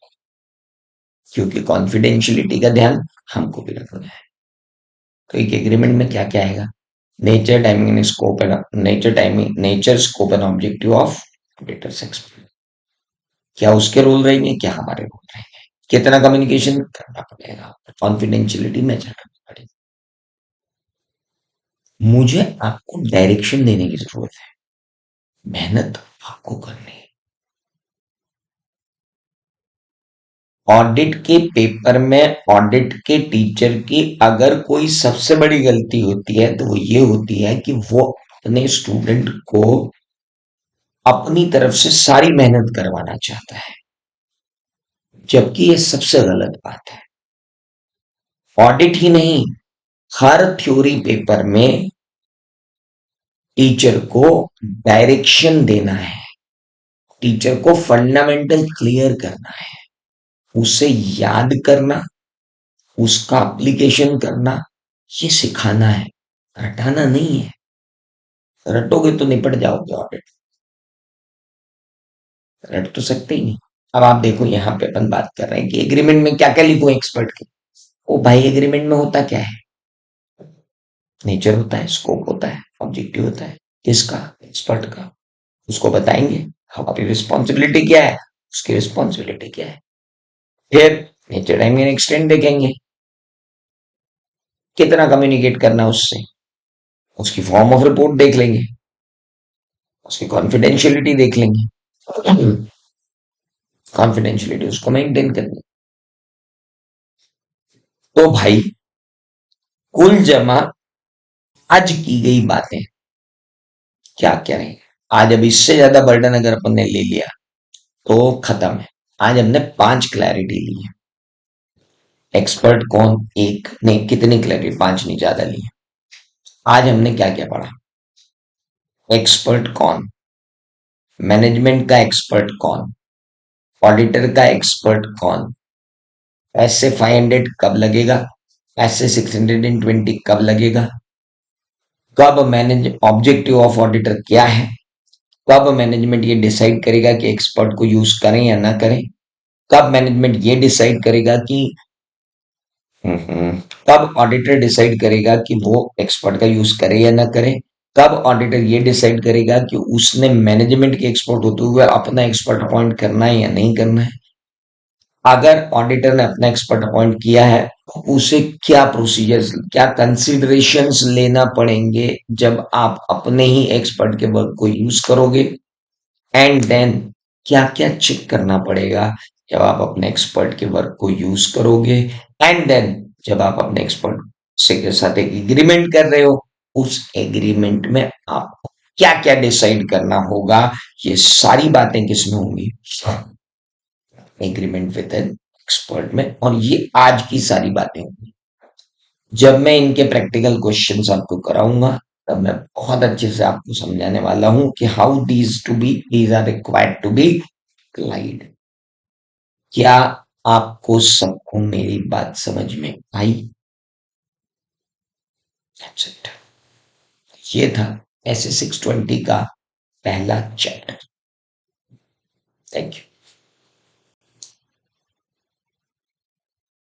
क्योंकि कॉन्फिडेंशियलिटी का ध्यान हमको भी रखना है। तो एक एग्रीमेंट में क्या क्या आएगा, nature, timing and scope and nature, timing, nature, scope and objective of auditors expert, क्या उसके रोल रहेंगे क्या हमारे रोल रहेंगे, कितना कम्युनिकेशन करना पड़ेगा, कॉन्फिडेंशियलिटी मेजर करनी पड़ेगी। मुझे आपको डायरेक्शन देने की जरूरत है, मेहनत आपको करनी है। ऑडिट के पेपर में ऑडिट के टीचर की अगर कोई सबसे बड़ी गलती होती है तो वो ये होती है कि वो अपने स्टूडेंट को अपनी तरफ से सारी मेहनत करवाना चाहता है, जबकि ये सबसे गलत बात है। ऑडिट ही नहीं, हर थ्योरी पेपर में टीचर को डायरेक्शन देना है, टीचर को फंडामेंटल क्लियर करना है, उसे याद करना, उसका एप्लीकेशन करना, ये सिखाना है, रटाना नहीं है। रटोगे तो निपट जाओगे ऑडिट, रट तो सकते ही नहीं। अब आप देखो यहाँ पे अपन बात कर रहे हैं कि एग्रीमेंट में क्या क्या लिखो एक्सपर्ट के। ओ भाई, एग्रीमेंट में होता क्या है, नेचर होता है, स्कोप होता है, ऑब्जेक्टिव होता है, किसका? एक्सपर्ट का। उसको बताएंगे हमारी रिस्पॉन्सिबिलिटी क्या है, उसकी रिस्पॉन्सिबिलिटी क्या है। फिर नेचर टाइम एंड एक्सटेंड देखेंगे, कितना कम्युनिकेट करना है उससे, उसकी फॉर्म ऑफ रिपोर्ट देख लेंगे, उसकी कॉन्फिडेंशियलिटी देख लेंगे, कॉन्फिडेंशियलिटी उसको मेंटेन करनी। तो भाई कुल जमा आज की गई बातें क्या क्या रही। आज अब इससे ज्यादा बर्डन अगर अपन ने ले लिया तो खत्म है। आज हमने 5 क्लैरिटी ली है। एक्सपर्ट कौन, एक नहीं, कितनी क्लैरिटी, 5 नहीं, ज्यादा ली है। आज हमने क्या क्या पढ़ा? एक्सपर्ट कौन, मैनेजमेंट का एक्सपर्ट कौन, ऑडिटर का एक्सपर्ट कौन, ऐसे 500 कब लगेगा, ऐसे 620 कब लगेगा, कब मैनेज, ऑब्जेक्टिव ऑफ ऑडिटर क्या है, कब मैनेजमेंट ये डिसाइड करेगा कि एक्सपर्ट को यूज करें या ना करें, कब मैनेजमेंट ये डिसाइड करेगा कि कब ऑडिटर डिसाइड करेगा कि वो एक्सपर्ट का यूज करे या ना करे, कब ऑडिटर ये डिसाइड करेगा कि उसने मैनेजमेंट के एक्सपर्ट होते हुए अपना एक्सपर्ट अपॉइंट करना है या नहीं करना है, अगर ऑडिटर ने अपना एक्सपर्ट अपॉइंट किया है तो उसे क्या प्रोसीजर्स, क्या कंसिडरेशंस लेना पड़ेंगे जब आप अपने ही एक्सपर्ट के वर्क को यूज करोगे, एंड देन क्या क्या चेक करना पड़ेगा जब आप अपने एक्सपर्ट के वर्क को यूज करोगे, एंड देन जब आप अपने एक्सपर्ट से के साथ एक एग्रीमेंट कर रहे हो, उस एग्रीमेंट में आपको क्या क्या डिसाइड करना होगा। ये सारी बातें किसमें होंगी? एग्रीमेंट विद एन एक्सपर्ट में। और ये आज की सारी बातें होंगी। जब मैं इनके प्रैक्टिकल क्वेश्चंस आपको कराऊंगा तब मैं बहुत अच्छे से आपको समझाने वाला हूं कि how these are required to be applied. क्या आपको सबको मेरी बात समझ में आई? That's it. ये था ऐसे 620 का पहला चैप्टर। Thank you.